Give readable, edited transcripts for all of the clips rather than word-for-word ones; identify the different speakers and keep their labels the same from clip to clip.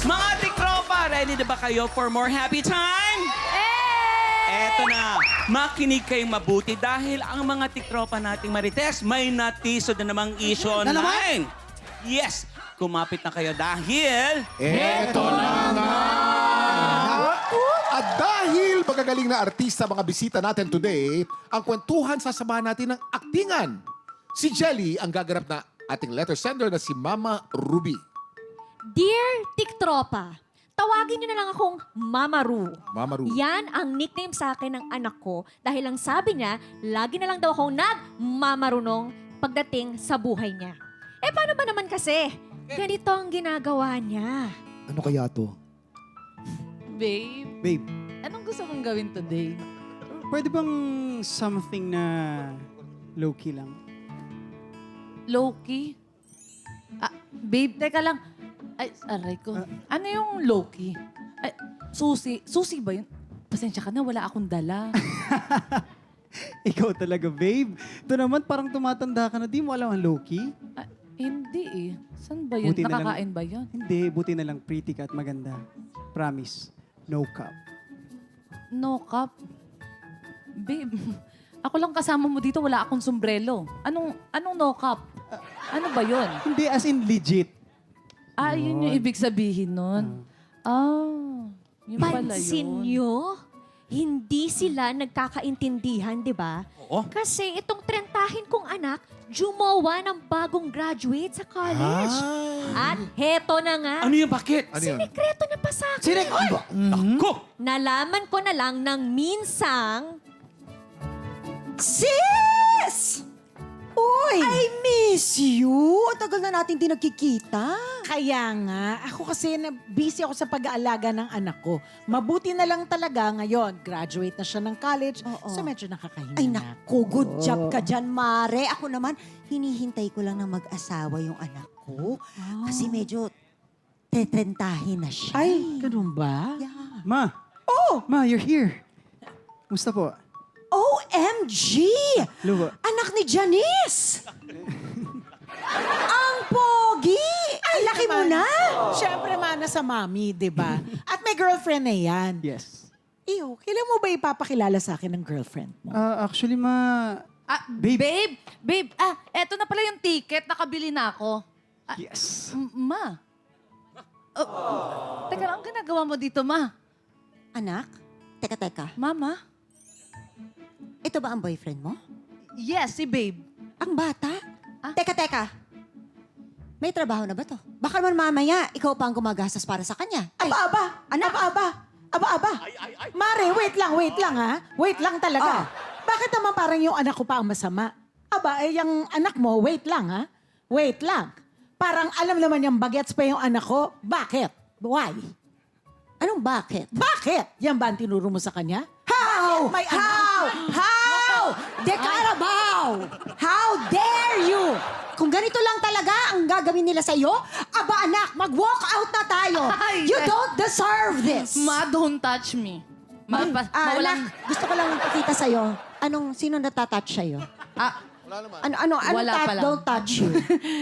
Speaker 1: Mga tiktropa, ready na ba kayo for more happy time? Eto na, makinig kayong mabuti dahil ang mga tiktropa nating Marites may natisod na namang issue online. Yes, kumapit na kayo dahil...
Speaker 2: Eto na nga! At dahil magagaling na artista mga bisita natin today, ang kwentuhan sasamahan natin ng aktingan. Si Jelly ang gaganap na ating letter sender na si Mama Ruby.
Speaker 3: Dear Tiktropa, tawagin niyo na lang akong Mama Ru.
Speaker 2: Mama Ruby.
Speaker 3: Yan ang nickname sa akin ng anak ko dahil ang sabi niya, lagi na lang daw akong nagmamarunong pagdating sa buhay niya. Eh paano ba naman kasi? Ganito ang ginagawa niya.
Speaker 4: Ano kaya to?
Speaker 5: Babe,
Speaker 4: Babe,
Speaker 5: anong gusto mong gawin today?
Speaker 4: pwede bang something na low-key lang?
Speaker 5: Low-key? Babe, teka lang. Ay, aray ko. Ano yung low-key? Ay, susi. Susi ba yun? Pasensya ka na, wala akong dala.
Speaker 4: Ikaw talaga, babe. Ito naman, parang tumatanda ka na. Di mo alam ang low-key?
Speaker 5: Hindi eh. Saan ba yun?
Speaker 4: Buti na lang-
Speaker 5: Nakakain ba yun?
Speaker 4: Hindi, buti na lang pretty ka at maganda. Promise. No cup.
Speaker 5: No cup. Babe, ako lang kasama mo dito, wala akong sombrero. Anong no cup? Ano ba yun?
Speaker 4: Hindi, as in legit.
Speaker 5: Yun yung ibig sabihin nun. Yun pala
Speaker 3: Pansin
Speaker 5: yun.
Speaker 3: niyo? Hindi sila nagkakaintindihan, di ba?
Speaker 1: Oo.
Speaker 3: Kasi itong 30 kong anak, jumawa ng bagong graduate sa college. At heto na nga,
Speaker 1: Ano yung bakit?
Speaker 2: Ano yun?
Speaker 3: sikreto na pa sa akin.
Speaker 1: Ako!
Speaker 3: Nalaman ko na lang ng minsang,
Speaker 6: Sis! Uy! I miss you! Ang tagal na natin di nagkikita.
Speaker 7: Kaya nga, ako kasi busy ako sa pag-aalaga ng anak ko. Mabuti na lang talaga ngayon. Graduate na siya ng college,
Speaker 6: Oo.
Speaker 7: so medyo nakakahinga
Speaker 6: Ay
Speaker 7: na.
Speaker 6: naku, good job ka dyan, Mare. Ako naman, hinihintay ko lang na mag-asawa yung anak ko. Kasi medyo tetrentahin na siya.
Speaker 7: Ay, ganun ba?
Speaker 6: Yeah.
Speaker 4: Ma! Oh! Ma, you're here. Musta po?
Speaker 6: OMG!
Speaker 4: Luwa.
Speaker 6: Anak ni Janice! Ang pogi! Ay, laki mo
Speaker 7: naman.
Speaker 6: na!
Speaker 7: Siyempre, mana sa mami, di ba? At may girlfriend na yan.
Speaker 4: Yes.
Speaker 7: Iyo, kailan mo ba ipapakilala sa akin ng girlfriend mo?
Speaker 4: Actually, ma... Babe.
Speaker 5: Babe, eto na pala yung ticket, nakabili na ako.
Speaker 4: Yes.
Speaker 5: Ma. Teka lang, ang ginagawa mo dito, ma?
Speaker 6: Anak, teka.
Speaker 5: Mama?
Speaker 6: Ito ba ang boyfriend mo?
Speaker 5: Yes, si babe.
Speaker 6: Ang bata? Teka. May trabaho na ba to? Baka naman mamaya, ikaw pa ang gumagastos para sa kanya. Ay,
Speaker 7: Aba!
Speaker 6: anak.
Speaker 7: Aba! Mare, wait lang ha. Wait lang talaga. Bakit naman parang yung anak ko pa ang masama? Aba, yung anak mo, wait lang ha. Wait lang. Parang alam naman yung bagets pa yung anak ko. Bakit? Why?
Speaker 6: Anong bakit?
Speaker 7: Bakit? Yan ba ang tinuro mo sa kanya?
Speaker 6: How?
Speaker 7: May anak?
Speaker 6: How? De Carabao! How dare you? Kung ganito lang talaga ang gagawin nila sa'yo, aba anak, mag-walk out na tayo.
Speaker 5: Ay,
Speaker 6: You don't deserve this.
Speaker 5: Ma, don't touch me. Ma,
Speaker 6: Anak, gusto ko lang ipakita sa'yo. Sino natatouch sa'yo? Ano
Speaker 5: Wala pa lang.
Speaker 6: don't touch you?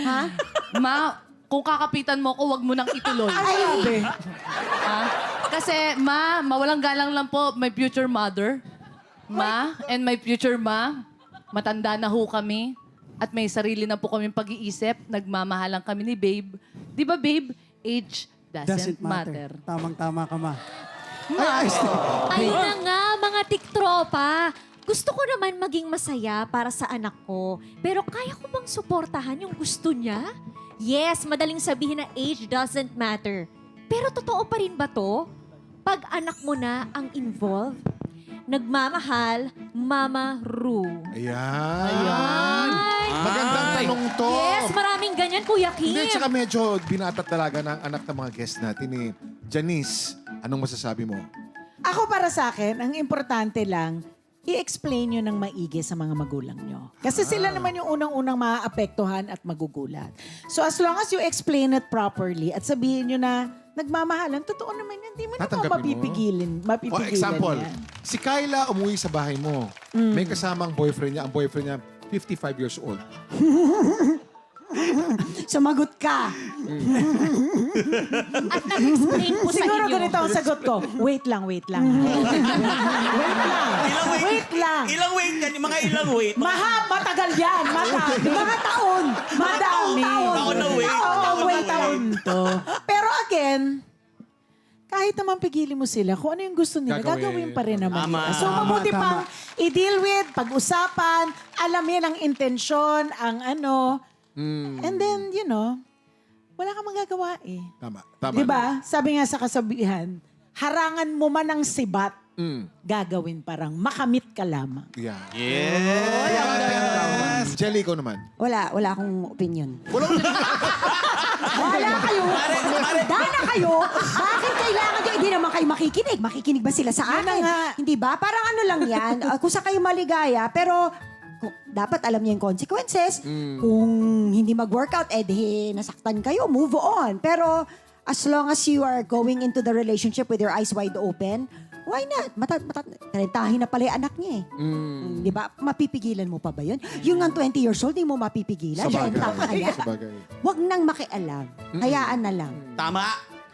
Speaker 6: Ha?
Speaker 5: Ma, kung kakapitan mo ko, wag mo nang ituloy.
Speaker 6: Ay,
Speaker 5: Ha? Kasi, mawalang galang lang po, my future mother. Ma, and my future ma, matanda na ho kami. At may sarili na po kaming pag-iisip. Nagmamahalan kami ni babe. Di ba, babe? Age doesn't matter.
Speaker 4: Tamang-tama ka, ma.
Speaker 3: ayun na nga mga tiktropa. Gusto ko naman maging masaya para sa anak ko. Pero kaya ko bang suportahan yung gusto niya? Yes, madaling sabihin na age doesn't matter. Pero totoo pa rin ba to? Pag anak mo na ang involved, nagmamahal, Mama Ru.
Speaker 2: Ayan.
Speaker 3: Ay!
Speaker 2: Magandang tanong to.
Speaker 3: Yes, maraming ganyan, Kuya Kim.
Speaker 2: Hindi, tsaka medyo binata talaga ng anak ng mga guest natin ni Janice. Anong masasabi mo?
Speaker 7: Ako para sa akin, ang importante lang, i-explain nyo ng maigi sa mga magulang nyo. Kasi sila naman yung unang-unang maaapektuhan at magugulat. So as long as you explain it properly at sabihin nyo na nagmamahalan, totoo naman yan. Hindi mo naman
Speaker 2: Tatanggapin mo.
Speaker 7: mapipigilan
Speaker 2: example,
Speaker 7: yan.
Speaker 2: si Kyla umuwi sa bahay mo. May kasamang boyfriend niya. Ang boyfriend niya, 55 years old.
Speaker 6: Sumagot ka.
Speaker 3: At nag-explain po sa
Speaker 7: Siguro
Speaker 3: inyo.
Speaker 7: ganito ang sagot ko. Wait lang. wait lang. Wait lang.
Speaker 1: Ilang wait yan? Mga ilang wait?
Speaker 7: Matagal yan. Madami. Mga taon. Madami.
Speaker 1: Taon na wait.
Speaker 7: Taon to. Pero again, kahit naman pigilin mo sila, kung ano yung gusto nila, gagawin pa rin naman.
Speaker 1: Tama.
Speaker 7: nila. So mabuti pang i-deal with, pag-usapan, alamin ang intensyon, ang ano. And then, wala kang magagawa eh.
Speaker 2: Tama.
Speaker 7: Di ba? Sabi nga sa kasabihan, harangan mo man ang sibat, gagawin parang makamit ka lamang.
Speaker 2: Yeah.
Speaker 1: Yes!
Speaker 2: Jelly, ikaw naman.
Speaker 6: Wala akong opinion.
Speaker 2: Walang
Speaker 6: Wala kayo. Maganda na kayo. Bakit kailangan nyo? Hindi naman kayo makikinig. Makikinig ba sila sa
Speaker 7: Yun na
Speaker 6: akin?
Speaker 7: nga.
Speaker 6: Hindi ba? Parang ano lang yan. Kung sa kayo maligaya, pero dapat alam niyo yung consequences. Kung hindi mag-workout, nasaktan kayo, move on. Pero as long as you are going into the relationship with your eyes wide open, why not? Talentahin na pala yung anak niya eh. Di ba? Mapipigilan mo pa ba yun? Yung nga 20 years old, di mo mapipigilan. Talenta ka kaya?
Speaker 2: Sabagay.
Speaker 6: Huwag nang makialam. Hayaan na lang.
Speaker 1: Tama.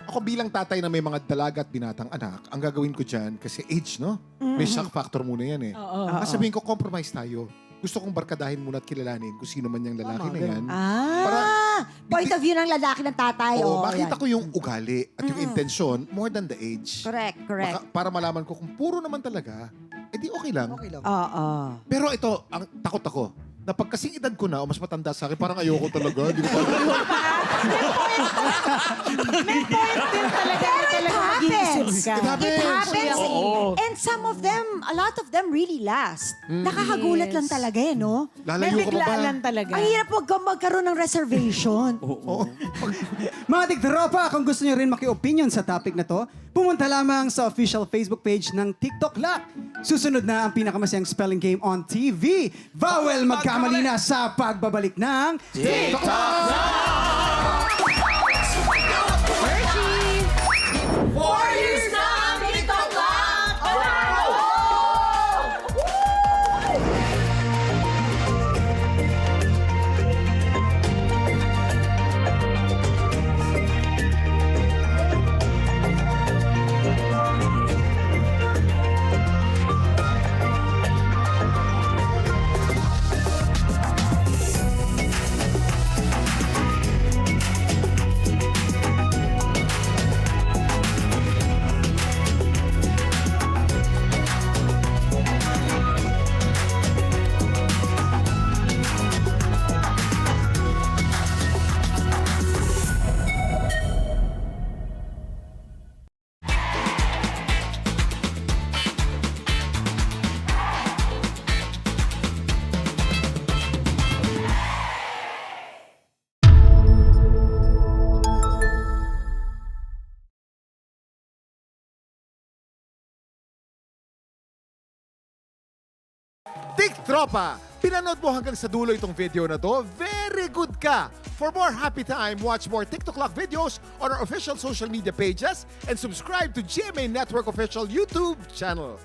Speaker 2: Ako bilang tatay na may mga dalaga at binatang anak, ang gagawin ko dyan, kasi age, no? May shock factor muna yan eh. Ang sabihin ko, compromise tayo. Gusto kong barkadahin muna at kilalanin kung sino man yung lalaki na yan.
Speaker 6: Point of view ng lalaki ng tatay.
Speaker 2: Makita
Speaker 6: yan.
Speaker 2: ko yung ugali at yung intensyon more than the age.
Speaker 6: Correct.
Speaker 2: Para malaman ko kung puro naman talaga, edi okay lang.
Speaker 6: Oo.
Speaker 2: Pero ito, ang takot ako. Na pag kasing edad ko na o mas matanda sa akin, parang ayoko talaga. Hindi ko
Speaker 7: May point din talaga na talaga mag-iisip ka.
Speaker 2: It happens.
Speaker 6: It happens.
Speaker 1: Oo.
Speaker 6: And some of them, a lot of them really last. Nakakagulat lang talaga eh, no?
Speaker 7: May
Speaker 2: Lalayo ka pa ba?
Speaker 7: biglaan talaga.
Speaker 6: Ang hirap huwag kang magkaroon ng reservation.
Speaker 4: Mga tiktropa, kung gusto nyo rin maki-opinion sa topic na to, pumunta lamang sa official Facebook page ng TikTok Lock. Susunod na ang pinakamasayang spelling game on TV. Bawal magkamali na sa pagbabalik ng TikTok!
Speaker 2: Tiktropa! Pinanood mo hanggang sa dulo itong video na to? Very good ka! For more happy time, watch more TikTok Lock videos on our official social media pages and subscribe to GMA Network official YouTube channel.